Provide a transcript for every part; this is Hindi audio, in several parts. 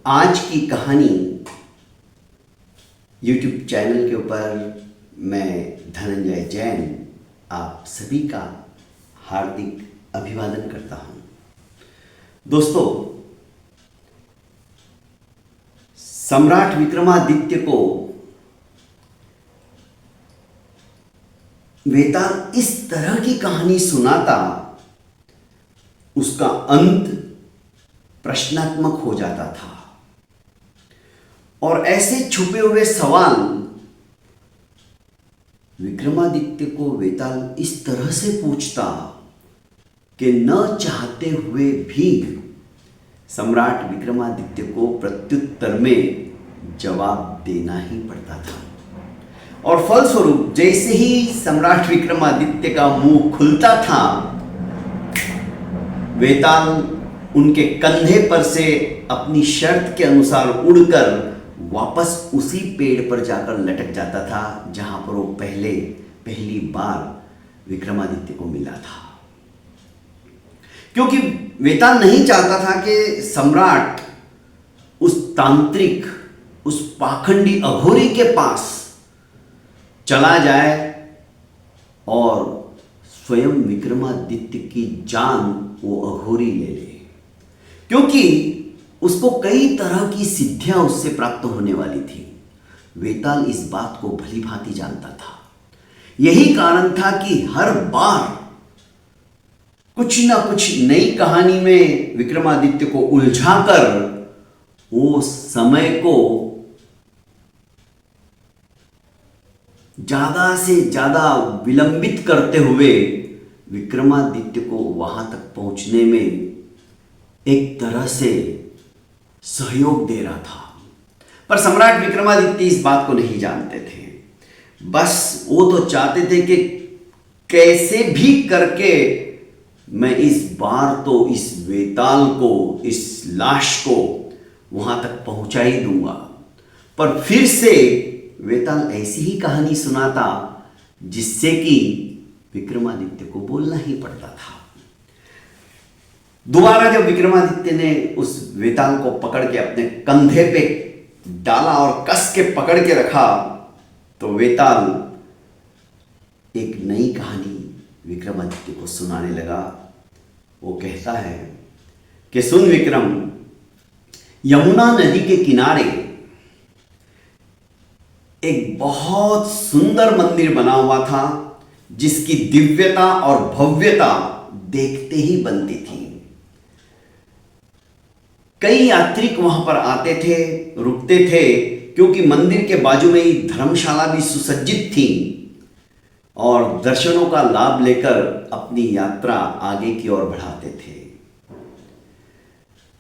आज की कहानी YouTube चैनल के ऊपर मैं धनंजय जैन आप सभी का हार्दिक अभिवादन करता हूं। दोस्तों, सम्राट विक्रमादित्य को वेताल इस तरह की कहानी सुनाता, उसका अंत प्रश्नात्मक हो जाता था और ऐसे छुपे हुए सवाल विक्रमादित्य को वेताल इस तरह से पूछता कि न चाहते हुए भी सम्राट विक्रमादित्य को प्रत्युत्तर में जवाब देना ही पड़ता था। और फलस्वरूप जैसे ही सम्राट विक्रमादित्य का मुंह खुलता था, वेताल उनके कंधे पर से अपनी शर्त के अनुसार उड़कर वापस उसी पेड़ पर जाकर लटक जाता था जहां पर वो पहली बार विक्रमादित्य को मिला था। क्योंकि वेताल नहीं चाहता था कि सम्राट उस तांत्रिक, उस पाखंडी अघोरी के पास चला जाए और स्वयं विक्रमादित्य की जान वो अघोरी ले ले, क्योंकि उसको कई तरह की सिद्धियां उससे प्राप्त होने वाली थी। वेताल इस बात को भली भांति जानता था। यही कारण था कि हर बार कुछ ना कुछ नई कहानी में विक्रमादित्य को उलझाकर वो समय को ज्यादा से ज्यादा विलंबित करते हुए विक्रमादित्य को वहां तक पहुंचने में एक तरह से सहयोग दे रहा था। पर सम्राट विक्रमादित्य इस बात को नहीं जानते थे। बस वो तो चाहते थे कि कैसे भी करके मैं इस बार तो इस वेताल को, इस लाश को वहां तक पहुंचा ही दूंगा। पर फिर से वेताल ऐसी ही कहानी सुनाता जिससे कि विक्रमादित्य को बोलना ही पड़ता था। दोबारा जब विक्रमादित्य ने उस वेताल को पकड़ के अपने कंधे पे डाला और कस के पकड़ के रखा, तो वेताल एक नई कहानी विक्रमादित्य को सुनाने लगा। वो कहता है कि सुन विक्रम, यमुना नदी के किनारे एक बहुत सुंदर मंदिर बना हुआ था जिसकी दिव्यता और भव्यता देखते ही बनती थी। कई यात्रिक वहां पर आते थे, रुकते थे, क्योंकि मंदिर के बाजू में ही धर्मशाला भी सुसज्जित थी और दर्शनों का लाभ लेकर अपनी यात्रा आगे की ओर बढ़ाते थे।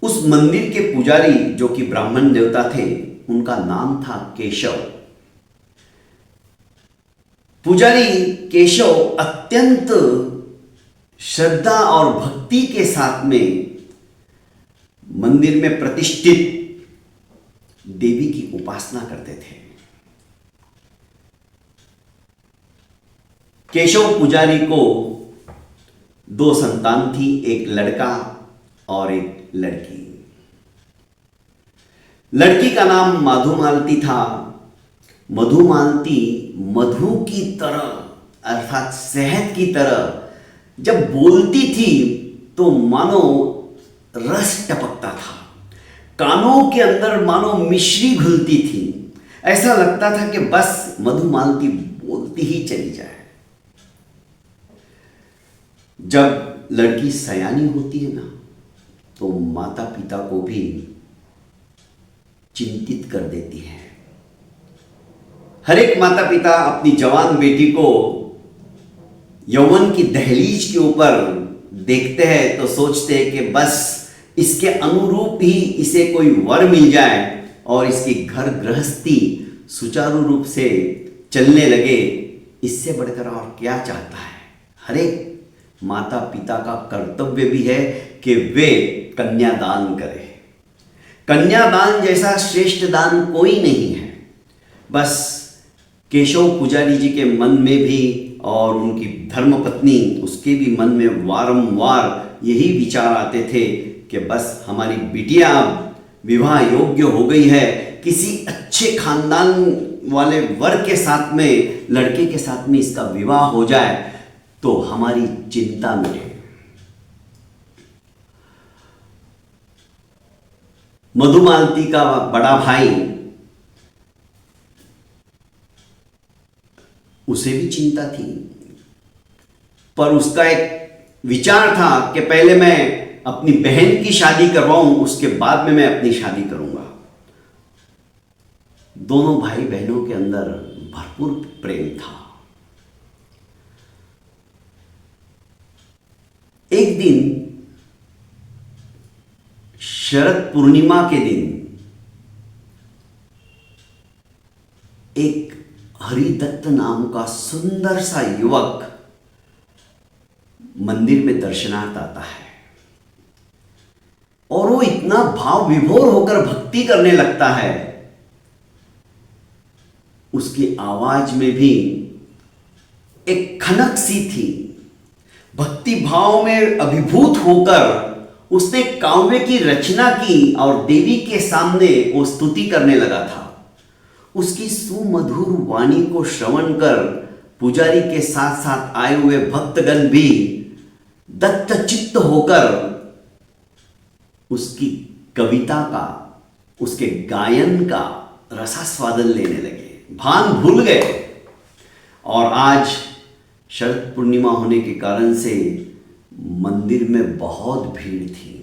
उस मंदिर के पुजारी, जो कि ब्राह्मण देवता थे, उनका नाम था केशव। पुजारी केशव अत्यंत श्रद्धा और भक्ति के साथ में मंदिर में प्रतिष्ठित देवी की उपासना करते थे। केशव पुजारी को दो संतान थी, एक लड़का और एक लड़की। लड़की का नाम मधुमालती था। मधुमालती मधु की तरह अर्थात शहद की तरह जब बोलती थी तो मानो रस टपकता था, कानों के अंदर मानो मिश्री घुलती थी। ऐसा लगता था कि बस मधुमालती बोलती ही चली जाए। जब लड़की सयानी होती है ना, तो माता पिता को भी चिंतित कर देती है। हर एक माता पिता अपनी जवान बेटी को यौवन की दहलीज के ऊपर देखते हैं तो सोचते हैं कि बस इसके अनुरूप ही इसे कोई वर मिल जाए और इसकी घर गृहस्थी सुचारू रूप से चलने लगे। इससे बढ़कर और क्या चाहता है? हर एक माता पिता का कर्तव्य भी है कि वे कन्यादान करें। कन्यादान जैसा श्रेष्ठ दान कोई नहीं है। बस केशव पुजारी जी के मन में भी और उनकी धर्मपत्नी उसके भी मन में वारंवार यही विचार आते थे कि बस हमारी बिटिया विवाह योग्य हो गई है, किसी अच्छे खानदान वाले वर के साथ में, लड़के के साथ में इसका विवाह हो जाए तो हमारी चिंता मिटे। मधुमालती का बड़ा भाई, उसे भी चिंता थी, पर उसका एक विचार था कि पहले मैं अपनी बहन की शादी करवाऊं, उसके बाद में मैं अपनी शादी करूंगा। दोनों भाई बहनों के अंदर भरपूर प्रेम था। एक दिन शरद पूर्णिमा के दिन एक हरिदत्त नाम का सुंदर सा युवक मंदिर में दर्शनार्थ आता है और वो इतना भाव विभोर होकर भक्ति करने लगता है, उसकी आवाज में भी एक खनक सी थी। भक्ति भाव में अभिभूत होकर उसने काव्य की रचना की और देवी के सामने वो स्तुति करने लगा था। उसकी सुमधुर वाणी को श्रवण कर पुजारी के साथ साथ आए हुए भक्तगण भी दत्तचित्त होकर उसकी कविता का, उसके गायन का रसास्वादन लेने लगे, भान भूल गए। और आज शरद पूर्णिमा होने के कारण से मंदिर में बहुत भीड़ थी।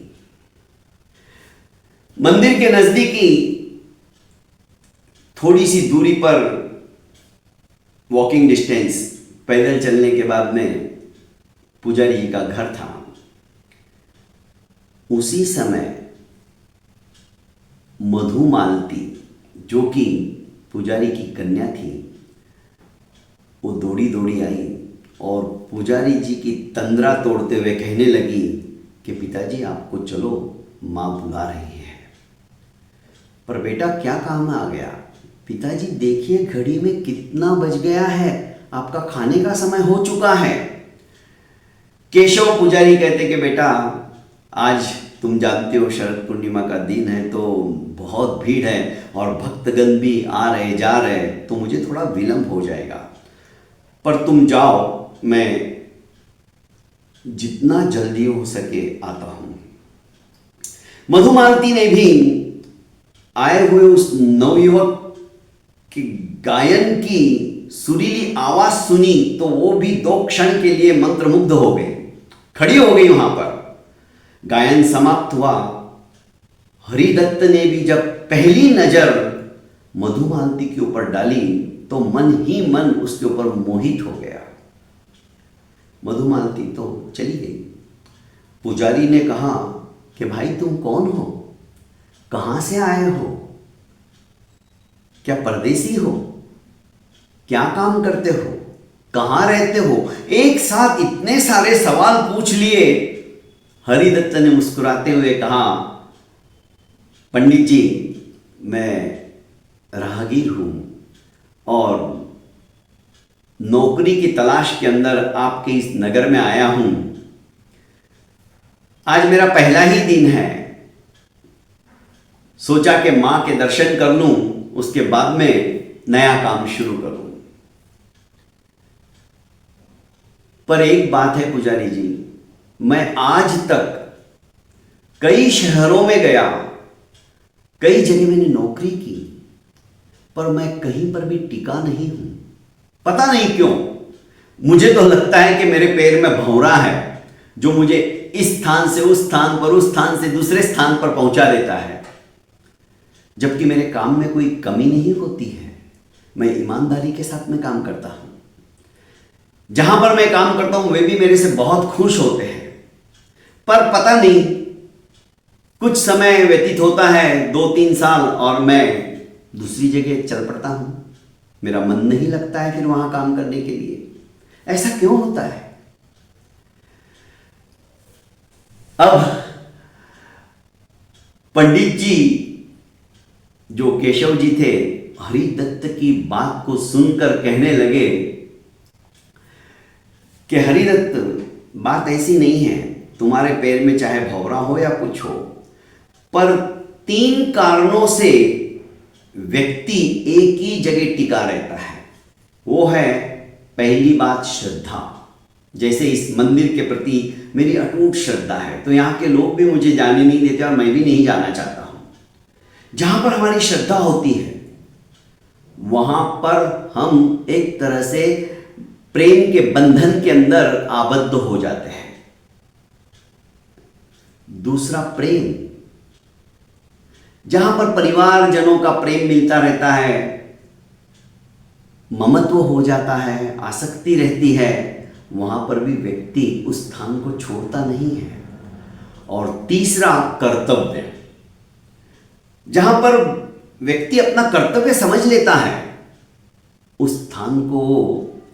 मंदिर के नजदीकी थोड़ी सी दूरी पर, वॉकिंग डिस्टेंस, पैदल चलने के बाद में पुजारी जी का घर था। उसी समय मधुमालती, जो कि पुजारी की कन्या थी, वो दौड़ी दौड़ी आई और पुजारी जी की तंद्रा तोड़ते हुए कहने लगी कि पिताजी आपको चलो, माँ बुला रही है। पर बेटा क्या काम आ गया? पिताजी देखिए घड़ी में कितना बज गया है, आपका खाने का समय हो चुका है। केशव पुजारी कहते कि बेटा आज तुम जानते हो शरद पूर्णिमा का दिन है तो बहुत भीड़ है और भक्तगण भी आ रहे जा रहे, तो मुझे थोड़ा विलंब हो जाएगा, पर तुम जाओ, मैं जितना जल्दी हो सके आता हूं। मधुमालती ने भी आए हुए उस नवयुवक के गायन की सुरीली आवाज सुनी तो वो भी 2 क्षण के लिए मंत्रमुग्ध हो गई, खड़ी हो गई वहां पर। गायन समाप्त हुआ। हरिदत्त ने भी जब पहली नजर मधुमालती के ऊपर डाली तो मन ही मन उसके ऊपर मोहित हो गया। मधुमालती तो चली गई। पुजारी ने कहा कि भाई तुम कौन हो, कहां से आए हो, क्या परदेसी हो, क्या काम करते हो, कहां रहते हो? एक साथ इतने सारे सवाल पूछ लिए। हरिदत्त ने मुस्कुराते हुए कहा, पंडित जी मैं राहगीर हूं और नौकरी की तलाश के अंदर आपके इस नगर में आया हूं। आज मेरा पहला ही दिन है, सोचा कि मां के दर्शन कर लूं, उसके बाद में नया काम शुरू करूं। पर एक बात है पुजारी जी, मैं आज तक कई शहरों में गया, कई जगह मैंने नौकरी की, पर मैं कहीं पर भी टिका नहीं हूं। पता नहीं क्यों, मुझे तो लगता है कि मेरे पैर में भंवरा है जो मुझे इस स्थान से उस स्थान पर, उस स्थान से दूसरे स्थान पर पहुंचा देता है, जबकि मेरे काम में कोई कमी नहीं होती है। मैं ईमानदारी के साथ में काम करता हूं। जहां पर मैं काम करता हूं वे भी मेरे से बहुत खुश होते हैं, पर पता नहीं कुछ समय व्यतीत होता है, 2-3 साल, और मैं दूसरी जगह चल पड़ता हूं। मेरा मन नहीं लगता है फिर वहां काम करने के लिए। ऐसा क्यों होता है? अब पंडित जी जो केशव जी थे, हरिदत्त की बात को सुनकर कहने लगे कि हरिदत्त बात ऐसी नहीं है, तुम्हारे पैर में चाहे भंवरा हो या कुछ हो, पर तीन कारणों से व्यक्ति एक ही जगह टिका रहता है। वो है, पहली बात श्रद्धा। जैसे इस मंदिर के प्रति मेरी अटूट श्रद्धा है, तो यहाँ के लोग भी मुझे जाने नहीं देते और मैं भी नहीं जाना चाहता हूँ। जहाँ पर हमारी श्रद्धा होती है वहाँ पर हम एक तरह से प्रेम के बंधन के अंदर आबद्ध हो जाते हैं। दूसरा, प्रेम। जहां पर परिवारजनों का प्रेम मिलता रहता है, ममत्व हो जाता है, आसक्ति रहती है, वहां पर भी व्यक्ति उस स्थान को छोड़ता नहीं है। और तीसरा, कर्तव्य। जहां पर व्यक्ति अपना कर्तव्य समझ लेता है, उस स्थान को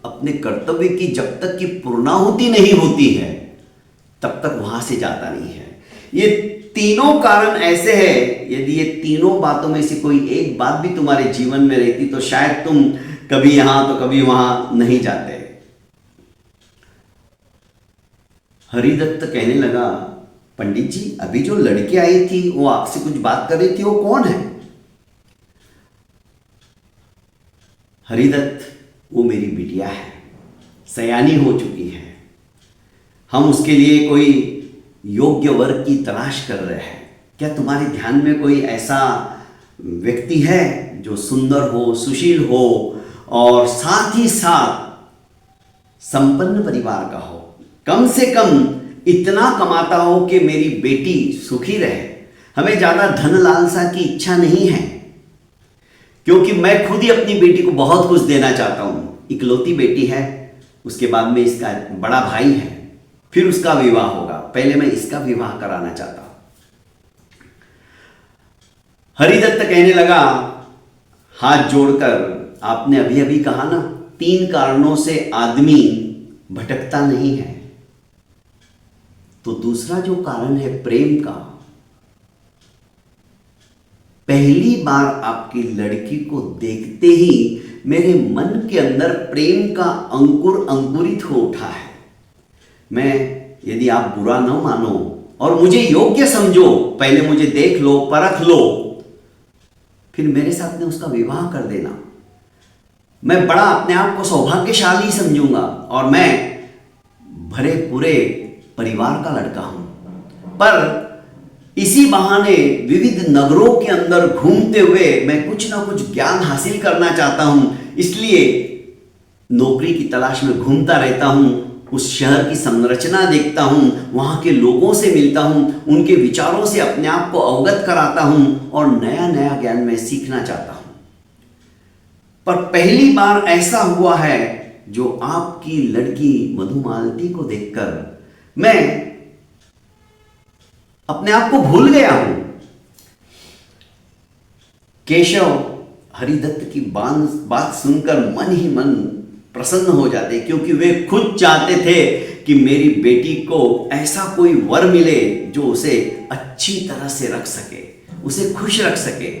अपने कर्तव्य की जब तक की पूर्णाहुति नहीं होती है तब तक वहां से जाता नहीं है। ये तीनों कारण ऐसे हैं, यदि ये तीनों बातों में से कोई एक बात भी तुम्हारे जीवन में रहती तो शायद तुम कभी यहां तो कभी वहां नहीं जाते। हरिदत्त कहने लगा, पंडित जी, अभी जो लड़की आई थी वो आपसे कुछ बात कर रही थी, वो कौन है? हरिदत्त, वो मेरी बिटिया है, सयानी हो चुकी है। हम उसके लिए कोई योग्य वर की तलाश कर रहे हैं। क्या तुम्हारे ध्यान में कोई ऐसा व्यक्ति है जो सुंदर हो, सुशील हो और साथ ही साथ संपन्न परिवार का हो, कम से कम इतना कमाता हो कि मेरी बेटी सुखी रहे? हमें ज्यादा धन लालसा की इच्छा नहीं है, क्योंकि मैं खुद ही अपनी बेटी को बहुत कुछ देना चाहता हूं। इकलौती बेटी है, उसके बाद में इसका बड़ा भाई है, फिर उसका विवाह होगा, पहले मैं इसका विवाह कराना चाहता हूं। हरिदत्त कहने लगा, हाथ जोड़कर, आपने अभी अभी कहा ना, तीन कारणों से आदमी भटकता नहीं है, तो दूसरा जो कारण है प्रेम का। पहली बार आपकी लड़की को देखते ही मेरे मन के अंदर प्रेम का अंकुर अंकुरित हो उठा है। मैं, यदि आप बुरा न मानो और मुझे योग्य समझो, पहले मुझे देख लो, परख लो, फिर मेरे साथ में उसका विवाह कर देना। मैं बड़ा अपने आप को सौभाग्यशाली समझूंगा और मैं भरे पूरे परिवार का लड़का हूं। पर इसी बहाने विविध नगरों के अंदर घूमते हुए मैं कुछ ना कुछ ज्ञान हासिल करना चाहता हूं, इसलिए नौकरी की तलाश में घूमता रहता हूं, उस शहर की संरचना देखता हूं, वहां के लोगों से मिलता हूं, उनके विचारों से अपने आप को अवगत कराता हूं और नया नया ज्ञान मैं सीखना चाहता हूं। पर पहली बार ऐसा हुआ है जो आपकी लड़की मधुमालती को देखकर मैं अपने आप को भूल गया हूं। केशव हरिदत्त की बात सुनकर मन ही मन प्रसन्न हो जाते, क्योंकि वे खुद चाहते थे कि मेरी बेटी को ऐसा कोई वर मिले जो उसे अच्छी तरह से रख सके, उसे खुश रख सके।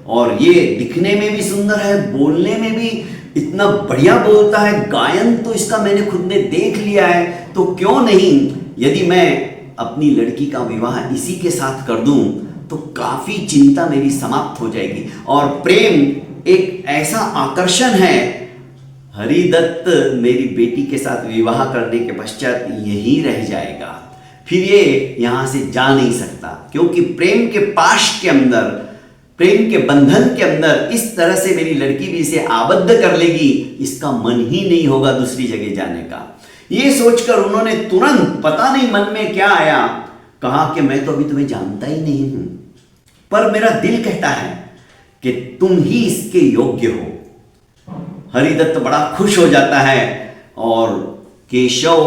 और ये दिखने में भी सुंदर है, बोलने में भी इतना बढ़िया बोलता है, गायन तो इसका मैंने खुद ने देख लिया है, तो क्यों नहीं, यदि मैं अपनी लड़की का विवाह इसी के साथ कर दूं तो काफी चिंता मेरी समाप्त हो जाएगी। और प्रेम एक ऐसा आकर्षण है, हरिदत्त मेरी बेटी के साथ विवाह करने के पश्चात यही रह जाएगा, फिर ये यहां से जा नहीं सकता, क्योंकि प्रेम के पाश के अंदर, प्रेम के बंधन के अंदर इस तरह से मेरी लड़की भी इसे आबद्ध कर लेगी, इसका मन ही नहीं होगा दूसरी जगह जाने का। ये सोचकर उन्होंने तुरंत, पता नहीं मन में क्या आया, कहा कि मैं तो अभी तुम्हें जानता ही नहीं हूं, पर मेरा दिल कहता है कि तुम ही इसके योग्य हो। हरिदत्त बड़ा खुश हो जाता है और केशव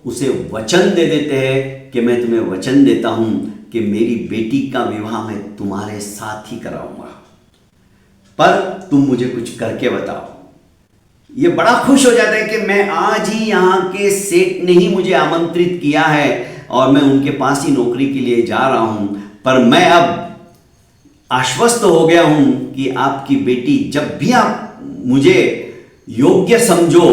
उसे वचन दे देते हैं कि मैं तुम्हें वचन देता हूं कि मेरी बेटी का विवाह मैं तुम्हारे साथ ही कराऊंगा, पर तुम मुझे कुछ करके बताओ। ये बड़ा खुश हो जाता है कि मैं आज ही यहाँ के सेठ ने ही मुझे आमंत्रित किया है और मैं उनके पास ही नौकरी के लिए जा रहा हूं, पर मैं अब आश्वस्त हो गया हूं कि आपकी बेटी, जब भी आप मुझे योग्य समझो,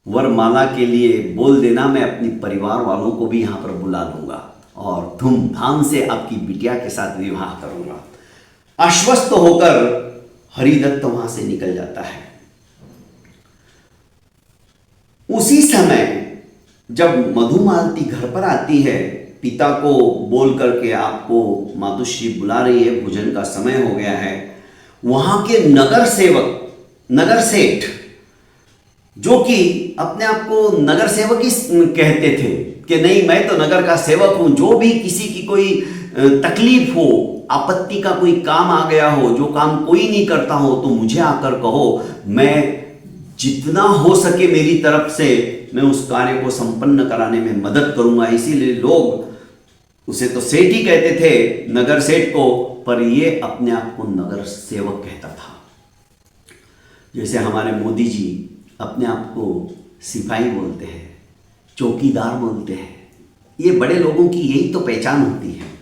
वरमाला के लिए बोल देना, मैं अपनी परिवार वालों को भी यहां पर बुला लूंगा और धूमधाम से आपकी बिटिया के साथ विवाह करूंगा। आश्वस्त होकर हरिदत्त वहां से निकल जाता है। उसी समय जब मधुमालती घर पर आती है, पिता को बोल करके आपको मातुश्री बुला रही है, भोजन का समय हो गया है, वहां के नगर सेवक, नगर सेठ, जो कि अपने आप को नगर सेवक ही कहते थे कि नहीं मैं तो नगर का सेवक हूं, जो भी किसी की कोई तकलीफ हो, आपत्ति का कोई काम आ गया हो, जो काम कोई नहीं करता हो तो मुझे आकर कहो, मैं जितना हो सके मेरी तरफ से मैं उस कार्य को संपन्न कराने में मदद करूंगा। इसीलिए लोग उसे तो सेठ ही कहते थे, नगर सेठ को, पर ये अपने आप को नगर सेवक कहता था। जैसे हमारे मोदी जी अपने आप को सिपाही बोलते हैं, चौकीदार बोलते हैं, ये बड़े लोगों की यही तो पहचान होती है।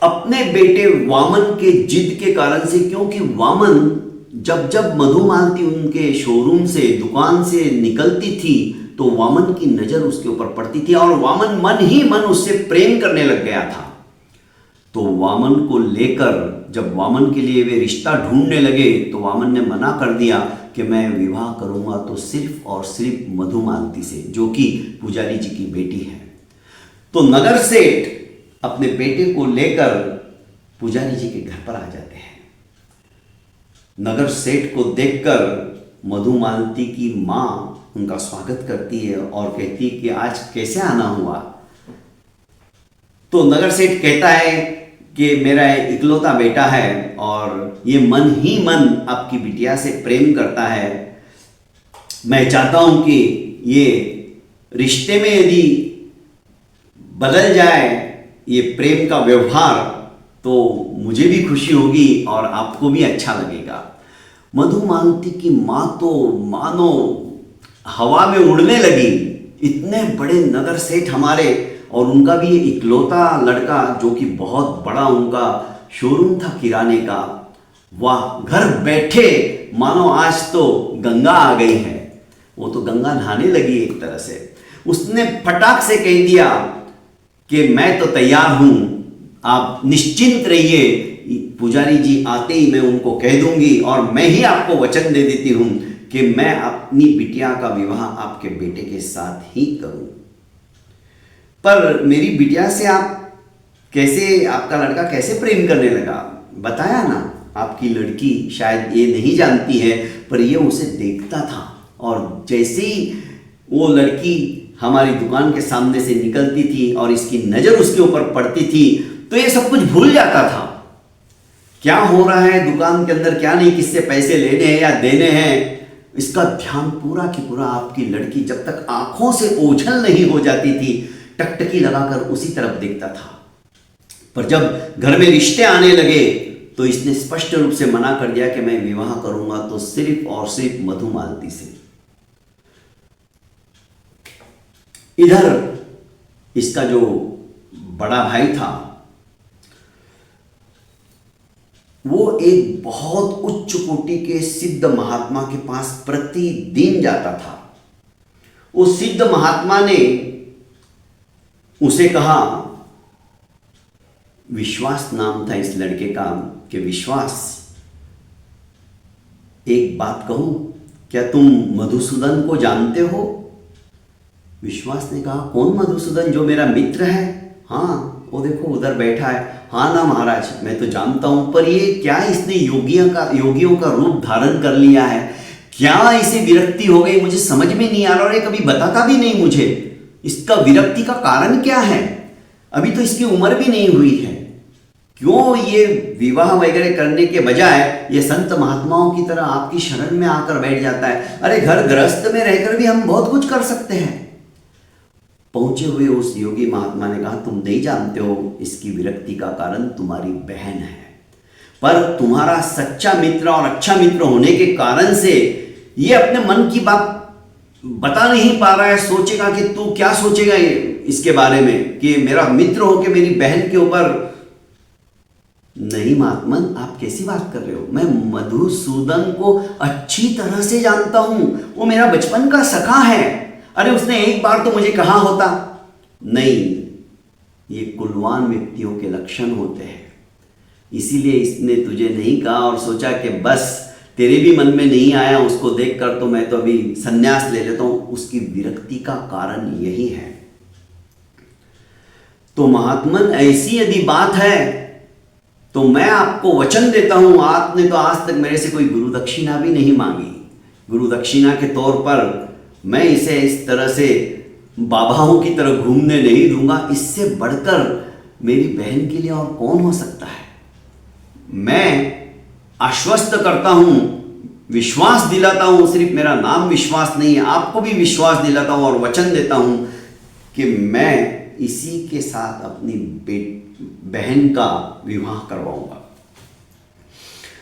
अपने बेटे वामन के जिद के कारण से, क्योंकि वामन जब जब मधुमालती उनके शोरूम से, दुकान से निकलती थी तो वामन की नजर उसके ऊपर पड़ती थी और वामन मन ही मन उससे प्रेम करने लग गया था। तो वामन को लेकर जब वामन के लिए वे रिश्ता ढूंढने लगे तो वामन ने मना कर दिया कि मैं विवाह करूंगा तो सिर्फ और सिर्फ मधुमालती से, जो कि पुजारी जी की बेटी है। तो नगर सेठ अपने बेटे को लेकर पुजारी जी के घर पर आ जाते हैं। नगर सेठ को देखकर मधुमालती की मां उनका स्वागत करती है और कहती है कि आज कैसे आना हुआ। तो नगर सेठ कहता है कि मेरा इकलौता बेटा है और ये मन ही मन आपकी बिटिया से प्रेम करता है। मैं चाहता हूं कि ये रिश्ते में यदि बदल जाए ये प्रेम का व्यवहार तो मुझे भी खुशी होगी और आपको भी अच्छा लगेगा। मधुमालती की माँ तो मानो हवा में उड़ने लगी। इतने बड़े नगर सेठ हमारे, और उनका भी ये इकलौता लड़का जो कि बहुत बड़ा उनका शोरूम था किराने का, वाह, घर बैठे मानो आज तो गंगा आ गई है। वो तो गंगा नहाने लगी एक तरह से। उसने फटाक से कह दिया कि मैं तो तैयार हूं, आप निश्चिंत रहिए, पुजारी जी आते ही मैं उनको कह दूंगी और मैं ही आपको वचन दे देती हूं कि मैं अपनी बिटिया का विवाह आपके बेटे के साथ ही करूं। पर मेरी बिटिया से आप कैसे, आपका लड़का कैसे प्रेम करने लगा? बताया ना, आपकी लड़की शायद ये नहीं जानती है पर ये उसे देखता था और जैसे ही वो लड़की हमारी दुकान के सामने से निकलती थी और इसकी नजर उसके ऊपर पड़ती थी तो ये सब कुछ भूल जाता था। क्या हो रहा है दुकान के अंदर, क्या नहीं, किससे पैसे लेने हैं या देने हैं, इसका ध्यान पूरा की पूरा आपकी लड़की जब तक आंखों से ओझल नहीं हो जाती थी टकटकी लगाकर उसी तरफ देखता था। पर जब घर में रिश्ते आने लगे तो इसने स्पष्ट रूप से मना कर दिया कि मैं विवाह करूंगा तो सिर्फ और सिर्फ मधुमालती से। इधर इसका जो बड़ा भाई था वो एक बहुत उच्च कोटि के सिद्ध महात्मा के पास प्रतिदिन जाता था। उस सिद्ध महात्मा ने उसे कहा, विश्वास नाम था इस लड़के का, कि विश्वास, एक बात कहूं, क्या तुम मधुसूदन को जानते हो? विश्वास ने कहा, कौन मधुसूदन? जो मेरा मित्र है? हाँ, वो देखो उधर बैठा है। हाँ ना महाराज, मैं तो जानता हूं, पर ये क्या इसने योगियों का रूप धारण कर लिया है? क्या इसे विरक्ति हो गई? मुझे समझ में नहीं आ रहा और ये कभी बताता भी नहीं मुझे। इसका विरक्ति का कारण क्या है? अभी तो इसकी उम्र भी नहीं हुई है। क्यों ये विवाह वगैरह करने के बजाय ये संत महात्माओं की तरह आपकी शरण में आकर बैठ जाता है? अरे घर गृहस्थ में रहकर भी हम बहुत कुछ कर सकते हैं। पहुंचे हुए उस योगी महात्मा ने कहा, तुम नहीं जानते हो, इसकी विरक्ति का कारण तुम्हारी बहन है, पर तुम्हारा सच्चा मित्र और अच्छा मित्र होने के कारण से ये अपने मन की बात बता नहीं पा रहा है। सोचेगा कि तू क्या सोचेगा ये इसके बारे में कि मेरा मित्र हो के मेरी बहन के ऊपर। नहीं महात्मन, आप कैसी बात कर रहे हो? मैं मधुसूदन को अच्छी तरह से जानता हूं, वो मेरा बचपन का सखा है। अरे उसने एक बार तो मुझे कहा होता, नहीं, ये कुलवान व्यक्तियों के लक्षण होते हैं। इसीलिए इसने तुझे नहीं कहा और सोचा कि बस तेरे भी मन में नहीं आया उसको देखकर तो मैं तो अभी संन्यास ले लेता हूं। उसकी विरक्ति का कारण यही है। तो महात्मन, ऐसी यदि बात है तो मैं आपको वचन देता हूं, आपने तो आज तक मेरे से कोई गुरु दक्षिणा भी नहीं मांगी, गुरु दक्षिणा के तौर पर मैं इसे इस तरह से बाबाओं की तरह घूमने नहीं दूंगा। इससे बढ़कर मेरी बहन के लिए और कौन हो सकता है। मैं आश्वस्त करता हूं, विश्वास दिलाता हूं, सिर्फ मेरा नाम विश्वास नहीं है, आपको भी विश्वास दिलाता हूं और वचन देता हूं कि मैं इसी के साथ अपनी बहन का विवाह करवाऊंगा।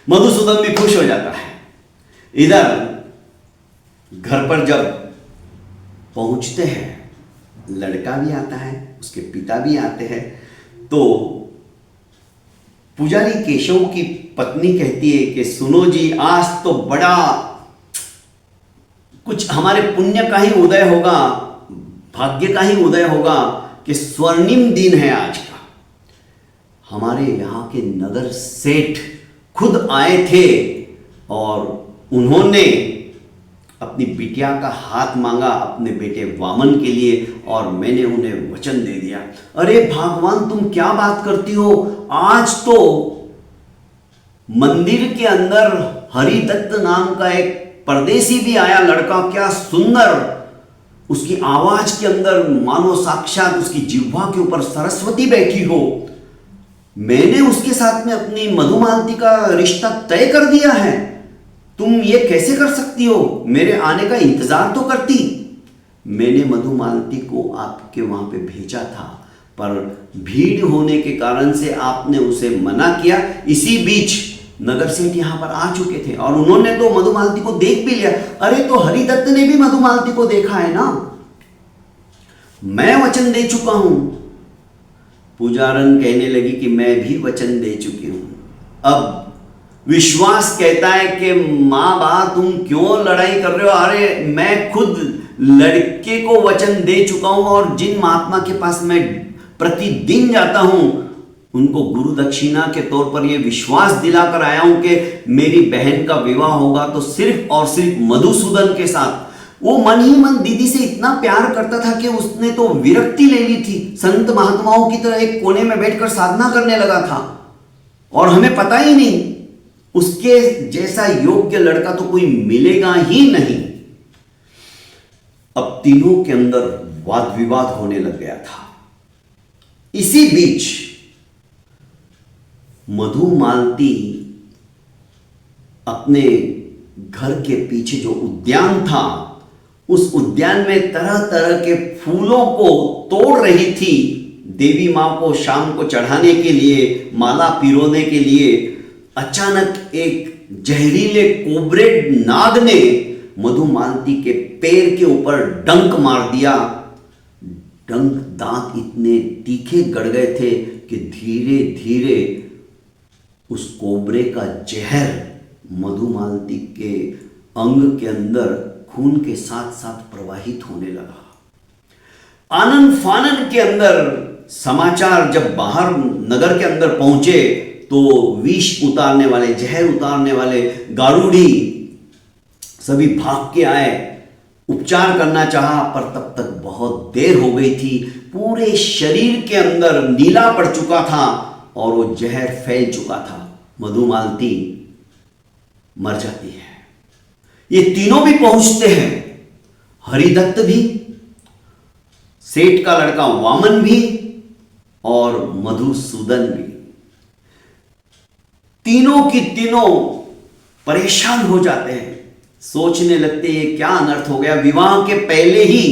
मधुसूदन भी खुश हो जाता है। इधर घर पर जब पहुंचते हैं, लड़का भी आता है, उसके पिता भी आते हैं। तो पुजारी केशव की पत्नी कहती है कि सुनो जी, आज तो बड़ा कुछ हमारे पुण्य का ही उदय होगा, भाग्य का ही उदय होगा कि स्वर्णिम दिन है आज का। हमारे यहाँ के नगर सेठ खुद आए थे और उन्होंने अपनी बिटिया का हाथ मांगा अपने बेटे वामन के लिए और मैंने उन्हें वचन दे दिया। अरे भगवान, तुम क्या बात करती हो, आज तो मंदिर के अंदर हरिदत्त नाम का एक परदेसी भी आया लड़का, क्या सुंदर, उसकी आवाज के अंदर मानो साक्षात उसकी जिह्वा के ऊपर सरस्वती बैठी हो। मैंने उसके साथ में अपनी मधुमालती का रिश्ता तय कर दिया है। तुम ये कैसे कर सकती हो, मेरे आने का इंतजार तो करती। मैंने मधुमालती को आपके वहां पे भेजा था, पर भीड़ होने के कारण से आपने उसे मना किया। इसी बीच नगर सेठ यहां पर आ चुके थे और उन्होंने तो मधुमालती को देख भी लिया। अरे तो हरिदत्त ने भी मधुमालती को देखा है ना, मैं वचन दे चुका हूं। पुजारन कहने लगी कि मैं भी वचन दे चुकी हूं। अब विश्वास कहता है कि मां बाप तुम क्यों लड़ाई कर रहे हो। अरे मैं खुद लड़के को वचन दे चुका हूं और जिन महात्मा के पास मैं प्रतिदिन जाता हूं उनको गुरु दक्षिणा के तौर पर यह विश्वास दिलाकर आया हूं कि मेरी बहन का विवाह होगा तो सिर्फ और सिर्फ मधुसूदन के साथ। वो मन ही मन दीदी से इतना प्यार करता था कि उसने तो विरक्ति ले ली थी, संत महात्माओं की तरह एक कोने में बैठकर साधना करने लगा था और हमें पता ही नहीं उसके जैसा योग्य लड़का तो कोई मिलेगा ही नहीं। अब तीनों के अंदर वाद विवाद होने लग गया था। इसी बीच मधुमालती अपने घर के पीछे जो उद्यान था, उस उद्यान में तरह तरह के फूलों को तोड़ रही थी देवी मां को शाम को चढ़ाने के लिए, माला पिरोने के लिए। अचानक एक जहरीले कोबरे नाग ने मधुमालती के पैर के ऊपर डंक मार दिया। डंक दांत इतने तीखे गड़ गए थे कि धीरे धीरे उस कोबरे का जहर मधुमालती के अंग के अंदर खून के साथ साथ प्रवाहित होने लगा। आनंद फानन के अंदर समाचार जब बाहर नगर के अंदर पहुंचे तो विष उतारने वाले, जहर उतारने वाले गारुड़ी सभी भाग के आए, उपचार करना चाहा पर तब तक बहुत देर हो गई थी। पूरे शरीर के अंदर नीला पड़ चुका था और वो जहर फैल चुका था। मधुमालती मर जाती है। ये तीनों भी पहुंचते हैं, हरिदत्त भी, सेठ का लड़का वामन भी और मधुसूदन भी। तीनों की तीनों परेशान हो जाते हैं, सोचने लगते ये क्या अनर्थ हो गया। विवाह के पहले ही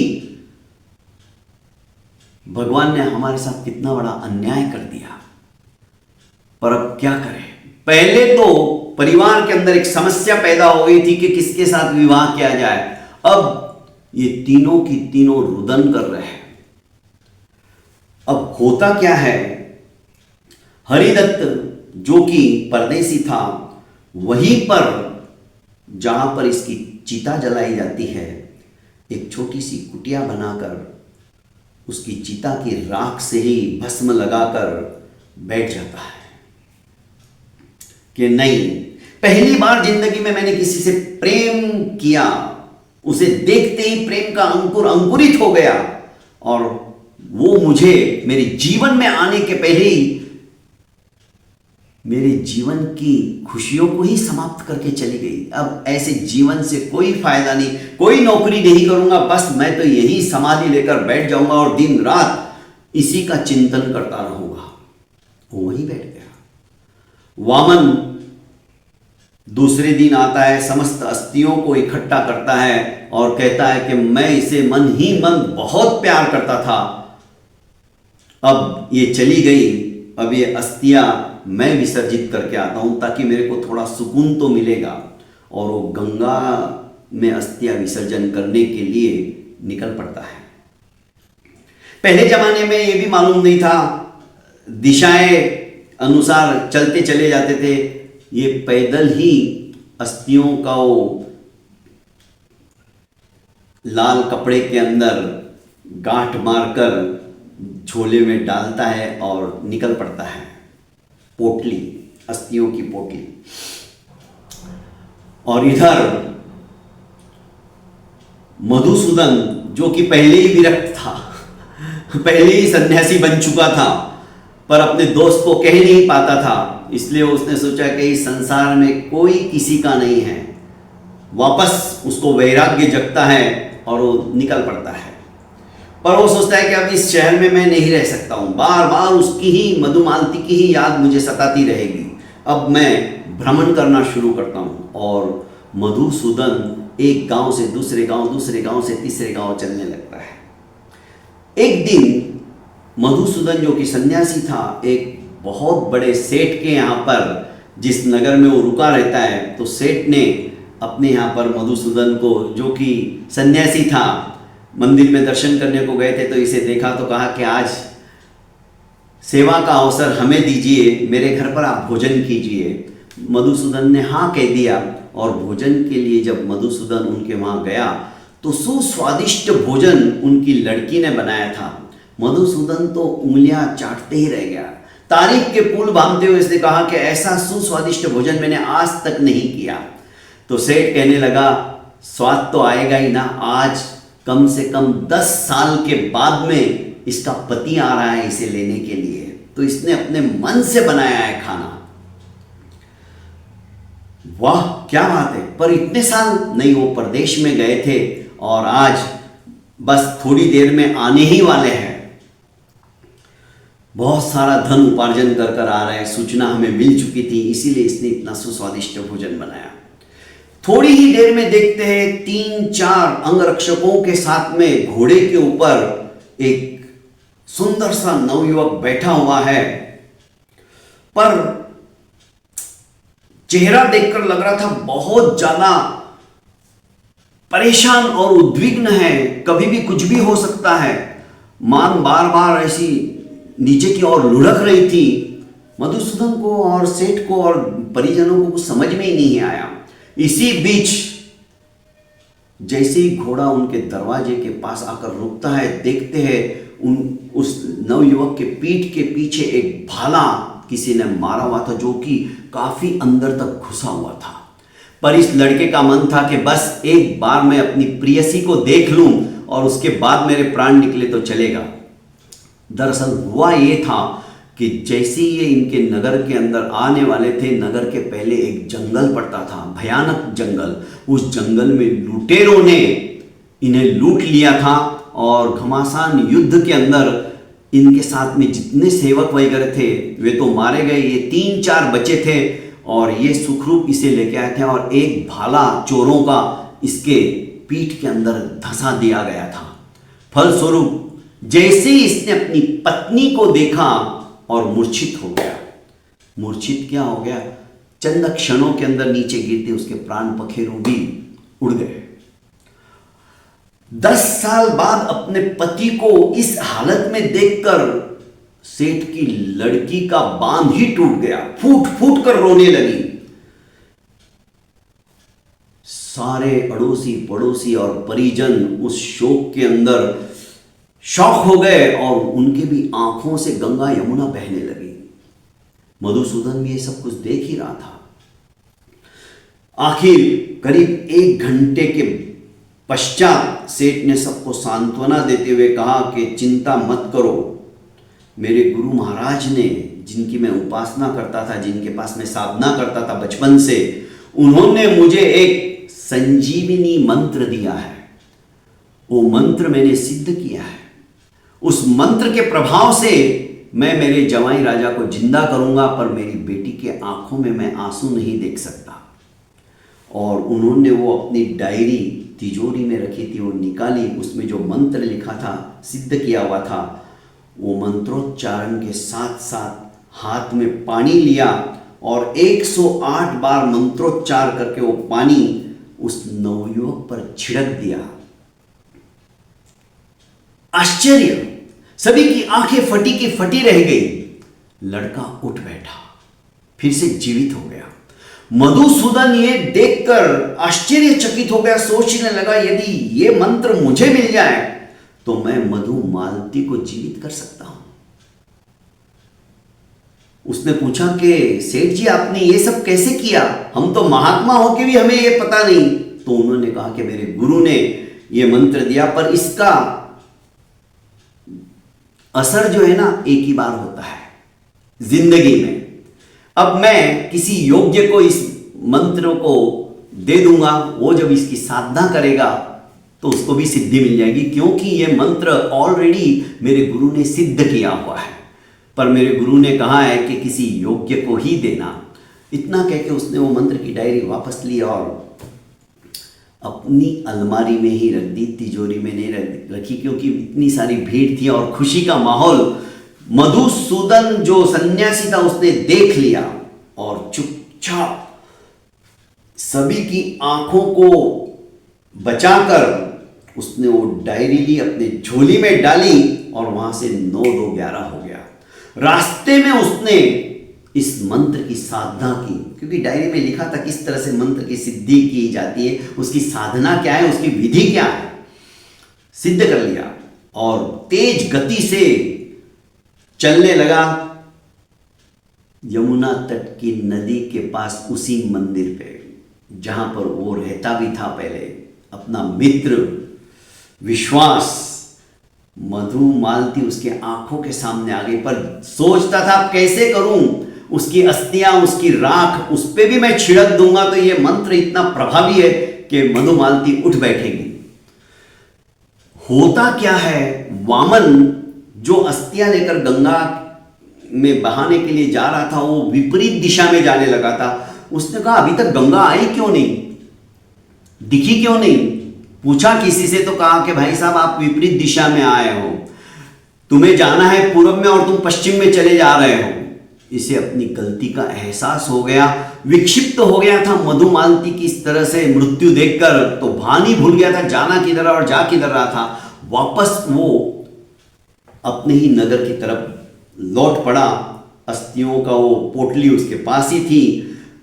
भगवान ने हमारे साथ कितना बड़ा अन्याय कर दिया, पर अब क्या करें। पहले तो परिवार के अंदर एक समस्या पैदा हो गई थी कि किसके साथ विवाह किया जाए, अब ये तीनों की तीनों रुदन कर रहे हैं। अब होता क्या है, हरिदत्त जो कि परदेसी था, वहीं पर जहां पर इसकी चिता जलाई जाती है, एक छोटी सी कुटिया बनाकर उसकी चिता की राख से ही भस्म लगाकर बैठ जाता है कि नहीं, पहली बार जिंदगी में मैंने किसी से प्रेम किया, उसे देखते ही प्रेम का अंकुर अंकुरित हो गया और वो मुझे मेरे जीवन में आने के पहले ही मेरे जीवन की खुशियों को ही समाप्त करके चली गई। अब ऐसे जीवन से कोई फायदा नहीं, कोई नौकरी नहीं करूंगा, बस मैं तो यही समाधि लेकर बैठ जाऊंगा और दिन रात इसी का चिंतन करता रहूंगा। वो वहीं बैठ गया। वामन दूसरे दिन आता है, समस्त अस्थियों को इकट्ठा करता है और कहता है कि मैं इसे मन ही मन बहुत प्यार करता था, अब ये चली गई, अब ये अस्थियां मैं विसर्जित करके आता हूं ताकि मेरे को थोड़ा सुकून तो मिलेगा। और वो गंगा में अस्थियां विसर्जन करने के लिए निकल पड़ता है। पहले जमाने में ये भी मालूम नहीं था, दिशाएं अनुसार चलते चले जाते थे, ये पैदल ही अस्थियों का वो लाल कपड़े के अंदर गांठ मारकर झोले में डालता है और निकल पड़ता है। पोटली, अस्थियों की पोटली। और इधर मधुसूदन जो कि पहले ही विरक्त था, पहले ही सन्यासी बन चुका था, पर अपने दोस्त को कह नहीं पाता था, इसलिए उसने सोचा कि इस संसार में कोई किसी का नहीं है। वापस उसको वैराग्य जगता है और वो निकल पड़ता है। पर वो सोचता है कि अब इस शहर में मैं नहीं रह सकता हूँ, बार बार उसकी ही, मधुमालती की ही याद मुझे सताती रहेगी। अब मैं भ्रमण करना शुरू करता हूँ। और मधुसूदन एक गांव से दूसरे गांव, दूसरे गांव से तीसरे गांव चलने लगता है। एक दिन मधुसूदन जो कि सन्यासी था, एक बहुत बड़े सेठ के यहाँ पर, जिस नगर में वो रुका रहता है, तो सेठ ने अपने यहाँ पर मधुसूदन को, जो कि सन्यासी था, मंदिर में दर्शन करने को गए थे, तो इसे देखा तो कहा कि आज सेवा का अवसर हमें दीजिए, मेरे घर पर आप भोजन कीजिए। मधुसूदन ने हाँ कह दिया और भोजन के लिए जब मधुसूदन उनके वहाँ गया तो सुस्वादिष्ट भोजन उनकी लड़की ने बनाया था। मधुसूदन तो उंगलियां चाटते ही रह गया। तारीफ के पुल बांधते हुए इसने कहा कि ऐसा सुस्वादिष्ट भोजन मैंने आज तक नहीं किया। तो सेठ कहने लगा, स्वाद तो आएगा ही ना, आज कम से कम 10 साल के बाद में इसका पति आ रहा है इसे लेने के लिए, तो इसने अपने मन से बनाया है खाना। वाह क्या बात है। पर इतने साल नहीं, वो परदेश में गए थे और आज बस थोड़ी देर में आने ही वाले हैं। बहुत सारा धन उपार्जन कर कर आ रहे हैं, सूचना हमें मिल चुकी थी, इसीलिए इसने इतना सुस्वादिष्ट भोजन बनाया। थोड़ी ही देर में देखते हैं 3-4 अंगरक्षकों के साथ में घोड़े के ऊपर एक सुंदर सा नवयुवक बैठा हुआ है। पर चेहरा देखकर लग रहा था बहुत ज्यादा परेशान और उद्विग्न है, कभी भी कुछ भी हो सकता है। मांग बार बार ऐसी नीचे की ओर लुढ़क रही थी। मधुसूदन को और सेठ को और परिजनों को कुछ समझ में ही नहीं आया। इसी बीच जैसे ही घोड़ा उनके दरवाजे के पास आकर रुकता है, देखते हैं उस नवयुवक के पीठ के पीछे एक भाला किसी ने मारा हुआ था, जो कि काफी अंदर तक घुसा हुआ था। पर इस लड़के का मन था कि बस एक बार मैं अपनी प्रियसी को देख लूं और उसके बाद मेरे प्राण निकले तो चलेगा। दरअसल हुआ ये था कि जैसे ये इनके नगर के अंदर आने वाले थे, नगर के पहले एक जंगल पड़ता था, भयानक जंगल। उस जंगल में लुटेरों ने इन्हें लूट लिया था और घमासान युद्ध के अंदर इनके साथ में जितने सेवक वगैरह थे वे तो मारे गए। ये 3-4 बचे थे और ये सुखरूप इसे लेके आए थे और एक भाला चोरों का इसके पीठ के अंदर धंसा दिया गया था। फलस्वरूप जैसे ही इसने अपनी पत्नी को देखा और मूर्छित हो गया। मूर्छित क्या हो गया, चंद क्षणों के अंदर नीचे गिरते उसके प्राण पखेरु भी उड़ गए। 10 साल बाद अपने पति को इस हालत में देखकर सेठ की लड़की का बांध ही टूट गया, फूट फूट कर रोने लगी। सारे अड़ोसी पड़ोसी और परिजन उस शोक के अंदर शॉक हो गए और उनके भी आंखों से गंगा यमुना बहने लगी। मधुसूदन भी ये सब कुछ देख ही रहा था। आखिर करीब 1 घंटे के पश्चात सेठ ने सबको सांत्वना देते हुए कहा कि चिंता मत करो, मेरे गुरु महाराज ने, जिनकी मैं उपासना करता था, जिनके पास मैं साधना करता था बचपन से, उन्होंने मुझे एक संजीवनी मंत्र दिया है। वो मंत्र मैंने सिद्ध किया है। उस मंत्र के प्रभाव से मैं मेरे जवाई राजा को जिंदा करूंगा, पर मेरी बेटी के आंखों में मैं आंसू नहीं देख सकता। और उन्होंने वो अपनी डायरी तिजोरी में रखी थी, वो निकाली, उसमें जो मंत्र लिखा था, सिद्ध किया हुआ था, वो मंत्रोच्चारण के साथ साथ हाथ में पानी लिया और 108 बार मंत्रोच्चार करके वो पानी उस नवयुवक पर छिड़क दिया। आश्चर्य, सभी की आंखें फटी की फटी रह गई। लड़का उठ बैठा, फिर से जीवित हो गया। मधुसूदन ये देखकर आश्चर्यचकित हो गया, सोचने लगा यदि ये मंत्र मुझे मिल जाए तो मैं मधुमालती को जीवित कर सकता हूं। उसने पूछा कि सेठ जी आपने ये सब कैसे किया, हम तो महात्मा होके भी हमें ये पता नहीं। तो उन्होंने कहा कि मेरे गुरु ने ये मंत्र दिया, पर इसका असर जो है ना एक ही बार होता है जिंदगी में। अब मैं किसी योग्य को इस मंत्र को दे दूंगा, वो जब इसकी साधना करेगा तो उसको भी सिद्धि मिल जाएगी, क्योंकि ये मंत्र ऑलरेडी मेरे गुरु ने सिद्ध किया हुआ है। पर मेरे गुरु ने कहा है कि किसी योग्य को ही देना। इतना कह के उसने वो मंत्र की डायरी वापस ली और अपनी अलमारी में ही रख दी, तिजोरी में नहीं रखी, क्योंकि इतनी सारी भीड़ थी और खुशी का माहौल। मधुसूदन जो सन्यासी था उसने देख लिया और चुपचाप सभी की आंखों को बचाकर उसने वो डायरी ली, अपने झोली में डाली और वहां से 9-2-11 हो गया। रास्ते में उसने इस मंत्र की साधना की, क्योंकि डायरी में लिखा था किस तरह से मंत्र की सिद्धि की जाती है, उसकी साधना क्या है, उसकी विधि क्या है, सिद्ध कर लिया और तेज गति से चलने लगा यमुना तट की नदी के पास, उसी मंदिर पे जहां पर वो रहता भी था पहले, अपना मित्र विश्वास। मधुमालती उसके आंखों के सामने आ गई, पर सोचता था कैसे करूं, उसकी अस्थियां, उसकी राख उस पे भी मैं छिड़क दूंगा तो ये मंत्र इतना प्रभावी है कि मधुमालती उठ बैठेगी। होता क्या है, वामन जो अस्थियां लेकर गंगा में बहाने के लिए जा रहा था वो विपरीत दिशा में जाने लगा था। उसने कहा अभी तक गंगा आई क्यों नहीं, दिखी क्यों नहीं। पूछा किसी से तो कहा कि भाई साहब आप विपरीत दिशा में आए हो, तुम्हें जाना है पूर्व में और तुम पश्चिम में चले जा रहे हो। इसे अपनी गलती का एहसास हो गया, विक्षिप्त हो गया था मधुमालती की इस तरह से मृत्यु देखकर, तो भान ही भूल गया था जाना किधर और जा किधर रहा था। वापस वो अपने ही नगर की तरफ लौट पड़ा। अस्थियों का वो पोटली उसके पास ही थी।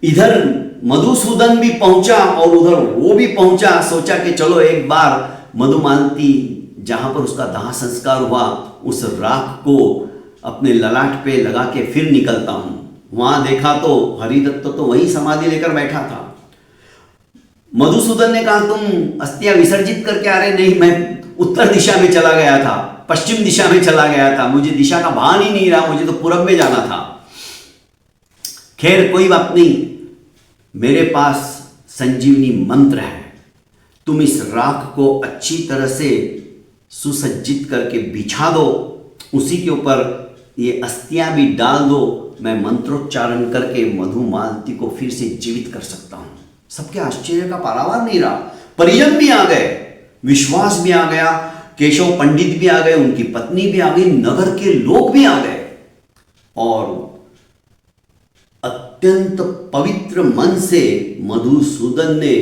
इधर मधुसूदन भी पहुंचा और उधर वो भी पहुंचा। सोचा कि चलो एक बार मधुमालती जहां पर उसका दाह संस्कार हुआ उस राख को अपने ललाट पे लगा के फिर निकलता हूं। वहां देखा तो हरिदत्त तो वहीं समाधि लेकर बैठा था। मधुसूदन ने कहा तुम अस्थियां विसर्जित करके आ रहे? नहीं, मैं उत्तर दिशा में चला गया था, पश्चिम दिशा में चला गया था, मुझे दिशा का भान ही नहीं रहा, मुझे तो पूरब में जाना था। खैर कोई बात नहीं, मेरे पास संजीवनी मंत्र है, तुम इस राख को अच्छी तरह से सुसज्जित करके बिछा दो, उसी के ऊपर ये अस्थियां भी डाल दो, मैं मंत्रोच्चारण करके मधुमालती को फिर से जीवित कर सकता हूं। सबके आश्चर्य का पारावार नहीं रहा। परिजन भी आ गए, विश्वास भी आ गया, केशव पंडित भी आ गए, उनकी पत्नी भी आ गई, नगर के लोग भी आ गए और अत्यंत पवित्र मन से मधुसूदन ने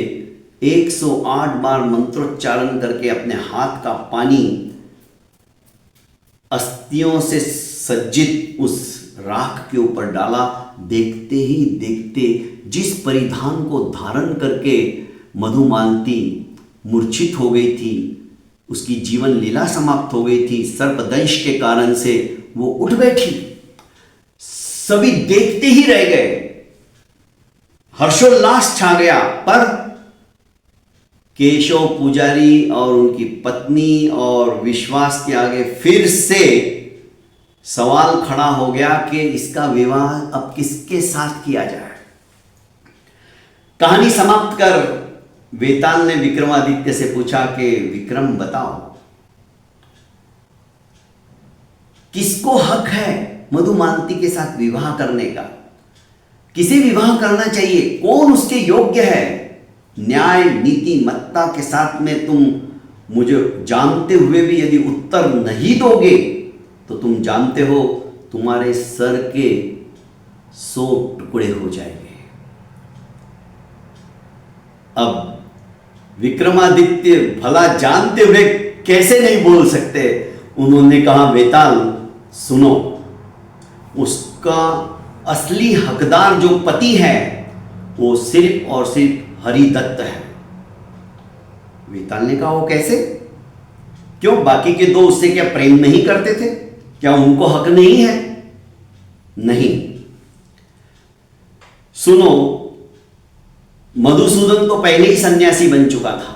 108 बार मंत्रोच्चारण करके अपने हाथ का पानी अस्थियों से सज्जित उस राख के ऊपर डाला। देखते ही देखते जिस परिधान को धारण करके मधुमालती मूर्छित हो गई थी, उसकी जीवन लीला समाप्त हो गई थी। सर्पदंश के कारण से वो उठ बैठी। सभी देखते ही रह गए, हर्षोल्लास छा गया। पर केशव पुजारी और उनकी पत्नी और विश्वास के आगे फिर से सवाल खड़ा हो गया कि इसका विवाह अब किसके साथ किया जाए। कहानी समाप्त कर वेताल ने विक्रमादित्य से पूछा कि विक्रम बताओ, किसको हक है मधुमालती के साथ विवाह करने का? किसे विवाह करना चाहिए? कौन उसके योग्य है? न्याय नीतिमत्ता के साथ में तुम मुझे जानते हुए भी यदि उत्तर नहीं दोगे तो तुम जानते हो तुम्हारे सर के 100 टुकड़े हो जाएंगे। अब विक्रमादित्य भला जानते हुए कैसे नहीं बोल सकते। उन्होंने कहा वेताल सुनो, उसका असली हकदार जो पति है वो सिर्फ और सिर्फ हरिदत्त है। वेताल ने कहा वो कैसे? क्यों, बाकी के दो उससे क्या प्रेम नहीं करते थे? क्या उनको हक नहीं है? नहीं। सुनो, मधुसूदन तो पहले ही सन्यासी बन चुका था,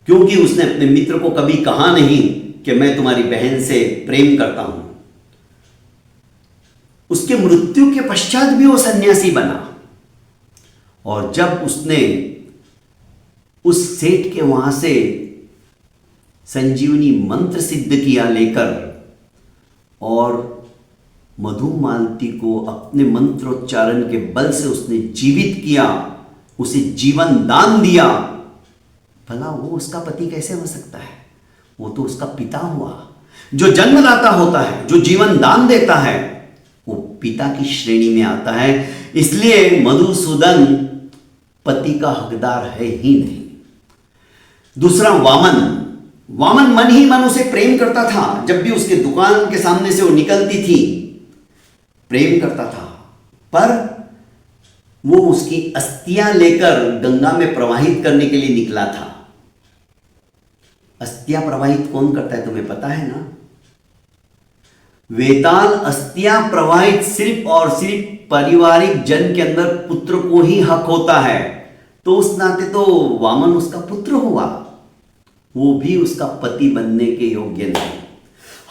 क्योंकि उसने अपने मित्र को कभी कहा नहीं कि मैं तुम्हारी बहन से प्रेम करता हूं। उसके मृत्यु के पश्चात भी वो सन्यासी बना। और जब उसने उस सेठ के वहां से संजीवनी मंत्र सिद्ध किया लेकर और मधुमालती को अपने मंत्रोच्चारण के बल से उसने जीवित किया, उसे जीवन दान दिया, भला वो उसका पति कैसे हो सकता है? वो तो उसका पिता हुआ। जो जन्मदाता होता है, जो जीवन दान देता है, वो पिता की श्रेणी में आता है। इसलिए मधुसूदन पति का हकदार है ही नहीं। दूसरा, वामन मन ही मन उसे प्रेम करता था। जब भी उसके दुकान के सामने से वो निकलती थी प्रेम करता था, पर वो उसकी अस्थियां लेकर गंगा में प्रवाहित करने के लिए निकला था। अस्थियां प्रवाहित कौन करता है तुम्हें पता है ना? वेताल अस्थियां प्रवाहित सिर्फ और सिर्फ पारिवारिक जन के अंदर पुत्र को ही हक होता है। तो उस नाते तो वामन उसका पुत्र हुआ, वो भी उसका पति बनने के योग्य नहीं।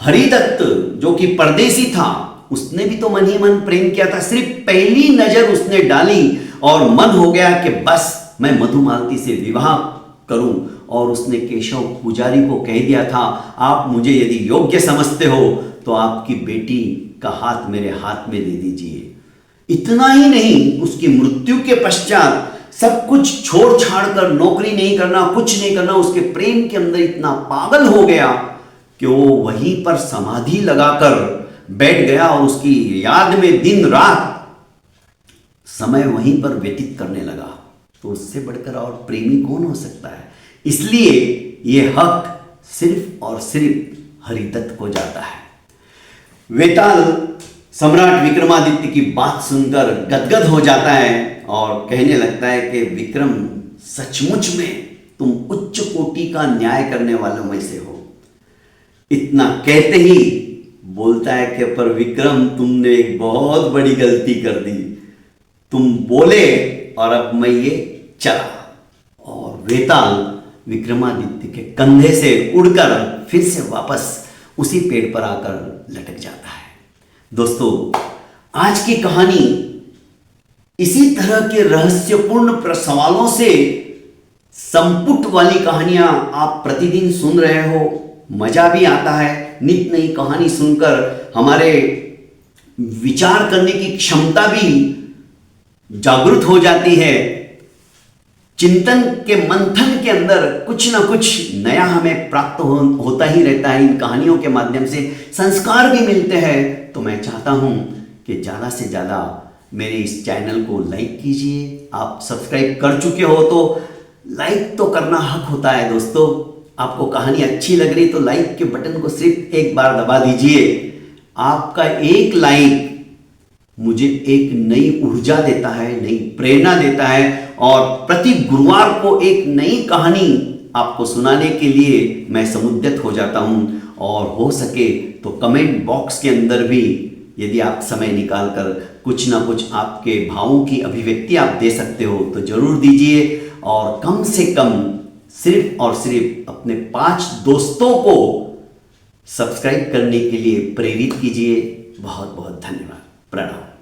हरिदत्त जो कि परदेसी था, उसने भी तो मन ही मन प्रेम किया था। सिर्फ पहली नजर उसने डाली और मन हो गया कि बस मैं मधुमालती से विवाह करूं। और उसने केशव पुजारी को कह दिया था, आप मुझे यदि योग्य समझते हो तो आपकी बेटी का हाथ मेरे हाथ में दे दीजिए। इतना ही नहीं, उसकी मृत्यु के पश्चात सब कुछ छोड़ छाड़ कर, नौकरी नहीं करना, कुछ नहीं करना, उसके प्रेम के अंदर इतना पागल हो गया कि वो वहीं पर समाधि लगाकर बैठ गया और उसकी याद में दिन रात समय वहीं पर व्यतीत करने लगा। तो उससे बढ़कर और प्रेमी कौन हो सकता है? इसलिए ये हक सिर्फ और सिर्फ हरिदत्त को जाता है। वेताल सम्राट विक्रमादित्य की बात सुनकर गदगद हो जाता है और कहने लगता है कि विक्रम, सचमुच में तुम उच्च कोटि का न्याय करने वालों में से हो। इतना कहते ही बोलता है कि पर विक्रम, तुमने एक बहुत बड़ी गलती कर दी। तुम बोले और अब मैं ये चला। और वेताल विक्रमादित्य के कंधे से उड़कर फिर से वापस उसी पेड़ पर आकर लटक जाता है। दोस्तों, आज की कहानी इसी तरह के रहस्यपूर्ण सवालों से संपुट वाली कहानियां आप प्रतिदिन सुन रहे हो। मजा भी आता है। नित नई कहानी सुनकर हमारे विचार करने की क्षमता भी जागृत हो जाती है। चिंतन के मंथन के अंदर कुछ ना कुछ नया हमें प्राप्त होता ही रहता है। इन कहानियों के माध्यम से संस्कार भी मिलते हैं। तो मैं चाहता हूं कि ज़्यादा से ज़्यादा मेरे इस चैनल को लाइक कीजिए। आप सब्सक्राइब कर चुके हो तो लाइक तो करना हक होता है। दोस्तों, आपको कहानी अच्छी लग रही तो लाइक के बटन को सिर्फ एक बार दबा दीजिए। आपका एक लाइक मुझे एक नई ऊर्जा देता है, नई प्रेरणा देता है और प्रति गुरुवार को एक नई कहानी आपको सुनाने के लिए मैं समुद्यत हो जाता हूं। और हो सके तो कमेंट बॉक्स के अंदर भी यदि आप समय निकाल कर कुछ ना कुछ आपके भावों की अभिव्यक्ति आप दे सकते हो तो जरूर दीजिए। और कम से कम सिर्फ और सिर्फ अपने 5 दोस्तों को सब्सक्राइब करने के लिए प्रेरित कीजिए। बहुत बहुत धन्यवाद। प्रणाम।